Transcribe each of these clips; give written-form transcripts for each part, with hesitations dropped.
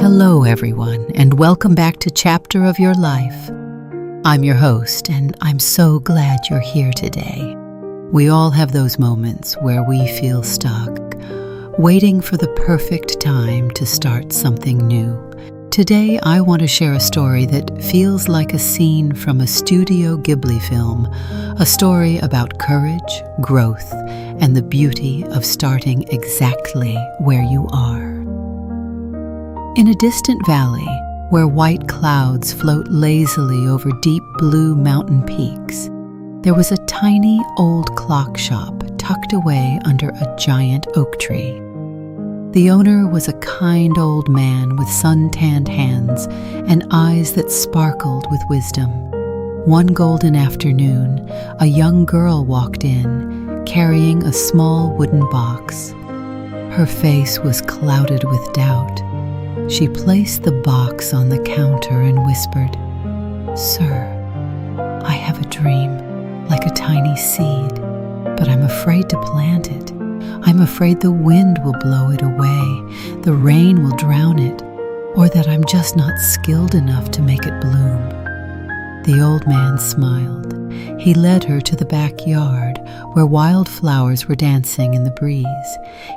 Hello, everyone, and welcome back to Chapter of Your Life. I'm your host, and I'm so glad you're here today. We all have those moments where we feel stuck, waiting for the perfect time to start something new. Today, I want to share a story that feels like a scene from a Studio Ghibli film, a story about courage, growth, and the beauty of starting exactly where you are. In a distant valley, where white clouds float lazily over deep blue mountain peaks, there was a tiny old clock shop tucked away under a giant oak tree. The owner was a kind old man with sun-tanned hands and eyes that sparkled with wisdom. One golden afternoon, a young girl walked in, carrying a small wooden box. Her face was clouded with doubt. She placed the box on the counter and whispered, "Sir, I have a dream, like a tiny seed, but I'm afraid to plant it. I'm afraid the wind will blow it away, the rain will drown it, or that I'm just not skilled enough to make it bloom." The old man smiled. He led her to the backyard, where wildflowers were dancing in the breeze.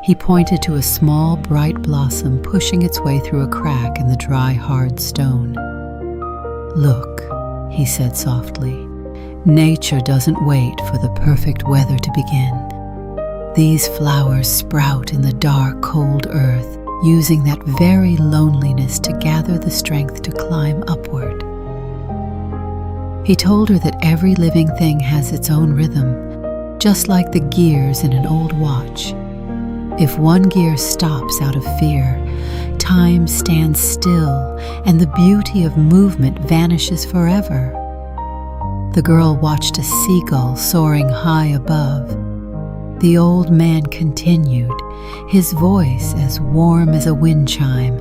He pointed to a small, bright blossom pushing its way through a crack in the dry, hard stone. "Look," he said softly, "nature doesn't wait for the perfect weather to begin. These flowers sprout in the dark, cold earth, using that very loneliness to gather the strength to climb upward." He told her that every living thing has its own rhythm, just like the gears in an old watch. If one gear stops out of fear, time stands still and the beauty of movement vanishes forever. The girl watched a seagull soaring high above. The old man continued, his voice as warm as a wind chime.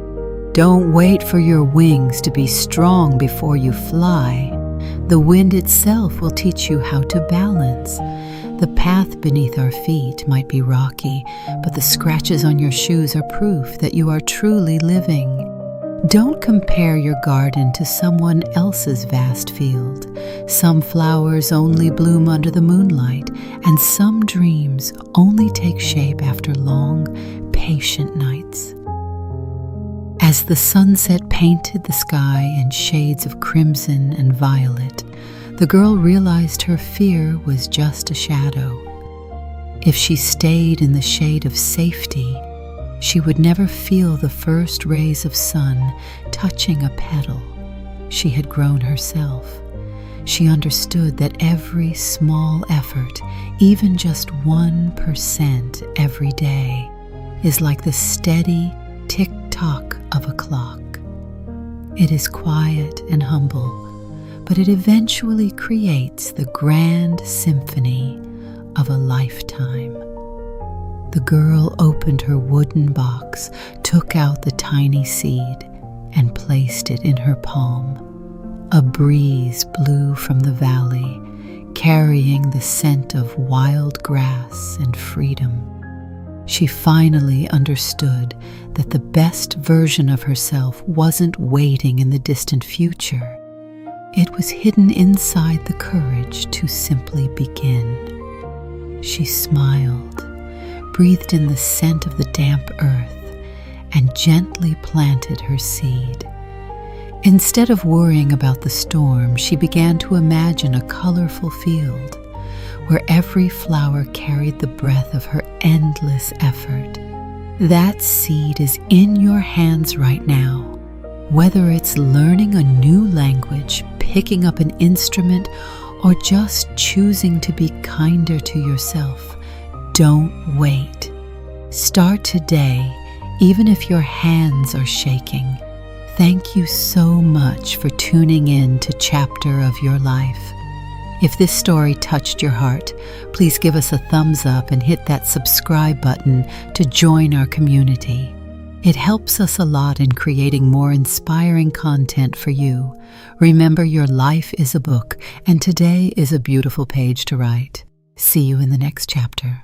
"Don't wait for your wings to be strong before you fly. The wind itself will teach you how to balance. The path beneath our feet might be rocky, but the scratches on your shoes are proof that you are truly living. Don't compare your garden to someone else's vast field. Some flowers only bloom under the moonlight, and some dreams only take shape after long, patient nights." As the sunset painted the sky in shades of crimson and violet, the girl realized her fear was just a shadow. If she stayed in the shade of safety, she would never feel the first rays of sun touching a petal she had grown herself. She understood that every small effort, even just 1% every day, is like the steady tick-tock of a clock. It is quiet and humble, but it eventually creates the grand symphony of a lifetime. The girl opened her wooden box, took out the tiny seed, and placed it in her palm. A breeze blew from the valley, carrying the scent of wild grass and freedom. She finally understood that the best version of herself wasn't waiting in the distant future. It was hidden inside the courage to simply begin. She smiled, breathed in the scent of the damp earth, and gently planted her seed. Instead of worrying about the storm, she began to imagine a colorful field where every flower carried the breath of her endless effort. That seed is in your hands right now. Whether it's learning a new language, picking up an instrument, or just choosing to be kinder to yourself, don't wait. Start today, even if your hands are shaking. Thank you so much for tuning in to Chapter of Your Life. If this story touched your heart, please give us a thumbs up and hit that subscribe button to join our community. It helps us a lot in creating more inspiring content for you. Remember, your life is a book, and today is a beautiful page to write. See you in the next chapter.